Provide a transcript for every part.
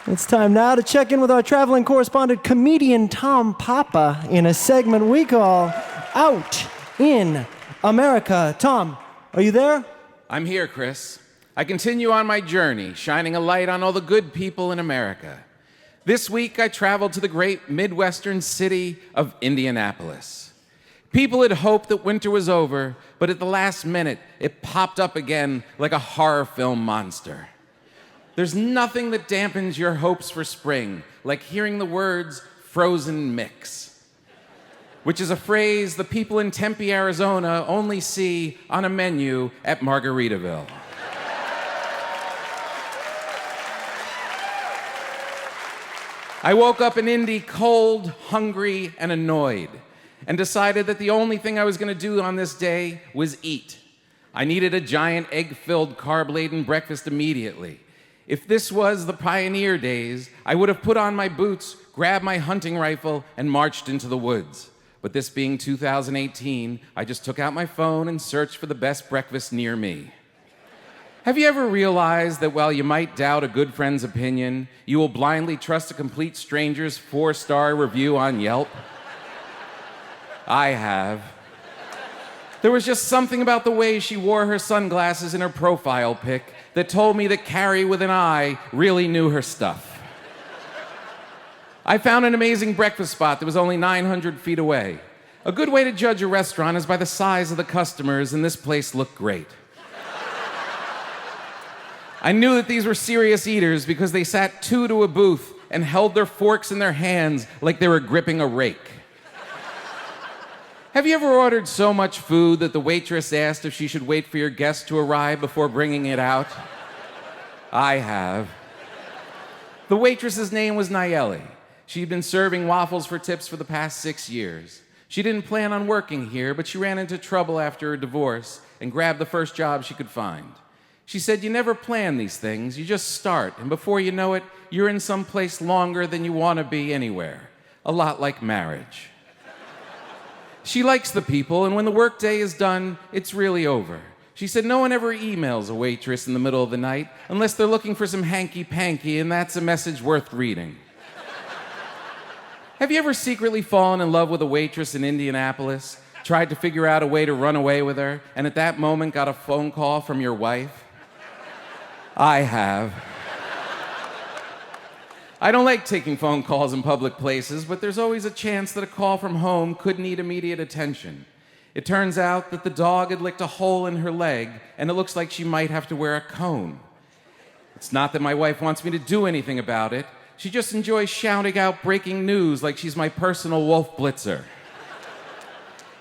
It's time now to check in with our traveling correspondent, comedian Tom Papa, in a segment we call Out in America. Tom, are you there? I'm here, Chris. I continue on my journey, shining a light on all the good people in America. This week, I traveled to the great Midwestern city of Indianapolis. People had hoped that winter was over, but at the last minute, it popped up again like a horror film monster. There's nothing that dampens your hopes for spring like hearing the words frozen mix, which is a phrase the people in Tempe, Arizona only see on a menu at Margaritaville. I woke up in Indy cold, hungry, and annoyed, and decided that the only thing I was going to do on this day was eat. I needed a giant egg-filled, carb-laden breakfast immediately. If this was the pioneer days, I would have put on my boots, grabbed my hunting rifle, and marched into the woods. But this being 2018, I just took out my phone and searched for the best breakfast near me. Have you ever realized that while you might doubt a good friend's opinion, you will blindly trust a complete stranger's 4-star review on Yelp? I have. There was just something about the way she wore her sunglasses in her profile pic that told me that Carrie with an I really knew her stuff. I found an amazing breakfast spot that was only 900 feet away. A good way to judge a restaurant is by the size of the customers, and this place looked great. I knew that these were serious eaters because they sat two to a booth and held their forks in their hands like they were gripping a rake. Have you ever ordered so much food that the waitress asked if she should wait for your guest to arrive before bringing it out? I have. The waitress's name was Nayeli. She'd been serving waffles for tips for the past 6 years. She didn't plan on working here, but she ran into trouble after her divorce and grabbed the first job she could find. She said, "You never plan these things, you just start, and before you know it, you're in some place longer than you want to be anywhere. A lot like marriage." She likes the people, and when the workday is done, it's really over. She said no one ever emails a waitress in the middle of the night unless they're looking for some hanky-panky, and that's a message worth reading. Have you ever secretly fallen in love with a waitress in Indianapolis, tried to figure out a way to run away with her, and at that moment got a phone call from your wife? I have. I don't like taking phone calls in public places, but there's always a chance that a call from home could need immediate attention. It turns out that the dog had licked a hole in her leg, and it looks like she might have to wear a cone. It's not that my wife wants me to do anything about it. She just enjoys shouting out breaking news like she's my personal Wolf Blitzer.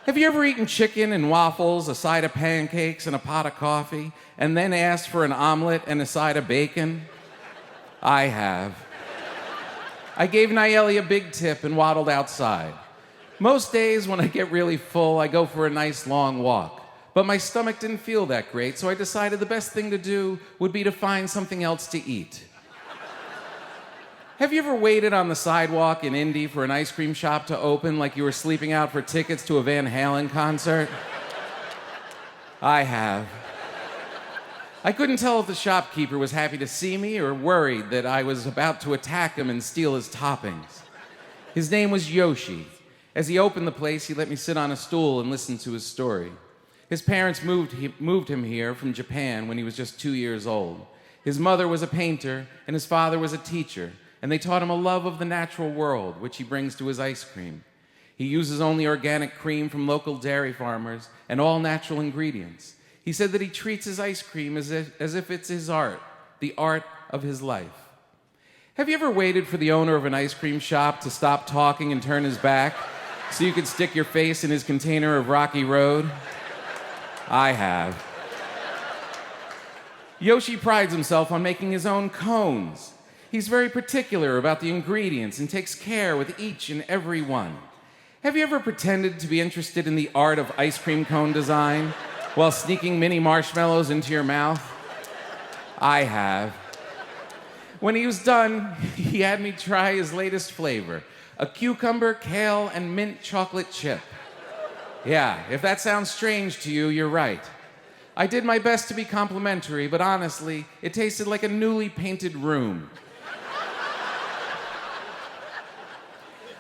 Have you ever eaten chicken and waffles, a side of pancakes, and a pot of coffee, and then asked for an omelet and a side of bacon? I have. I gave Nayeli a big tip and waddled outside. Most days when I get really full, I go for a nice long walk. But my stomach didn't feel that great, so I decided the best thing to do would be to find something else to eat. Have you ever waited on the sidewalk in Indy for an ice cream shop to open like you were sleeping out for tickets to a Van Halen concert? I have. I couldn't tell if the shopkeeper was happy to see me or worried that I was about to attack him and steal his toppings. His name was Yoshi. As he opened the place, he let me sit on a stool and listen to his story. His parents moved him here from Japan when he was just 2 years old. His mother was a painter and his father was a teacher, and they taught him a love of the natural world, which he brings to his ice cream. He uses only organic cream from local dairy farmers and all natural ingredients. He said that he treats his ice cream as if it's his art, the art of his life. Have you ever waited for the owner of an ice cream shop to stop talking and turn his back so you could stick your face in his container of Rocky Road? I have. Yoshi prides himself on making his own cones. He's very particular about the ingredients and takes care with each and every one. Have you ever pretended to be interested in the art of ice cream cone design while sneaking mini marshmallows into your mouth? I have. When he was done, he had me try his latest flavor, a cucumber, kale, and mint chocolate chip. Yeah, if that sounds strange to you, you're right. I did my best to be complimentary, but honestly, it tasted like a newly painted room.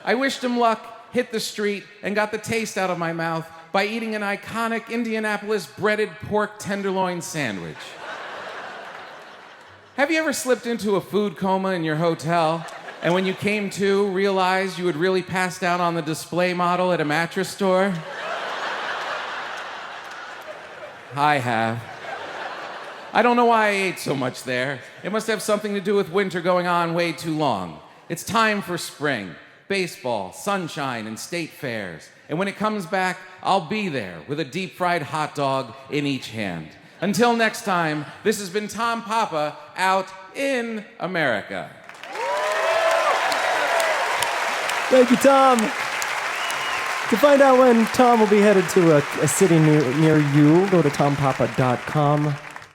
I wished him luck, hit the street, and got the taste out of my mouth by eating an iconic Indianapolis breaded pork tenderloin sandwich. Have you ever slipped into a food coma in your hotel, and when you came to, realized you had really passed out on the display model at a mattress store? I have. I don't know why I ate so much there. It must have something to do with winter going on way too long. It's time for spring, baseball, sunshine, and state fairs. And when it comes back, I'll be there with a deep-fried hot dog in each hand. Until next time, this has been Tom Papa out in America. Thank you, Tom. To find out when Tom will be headed to a city near you, go to tompapa.com.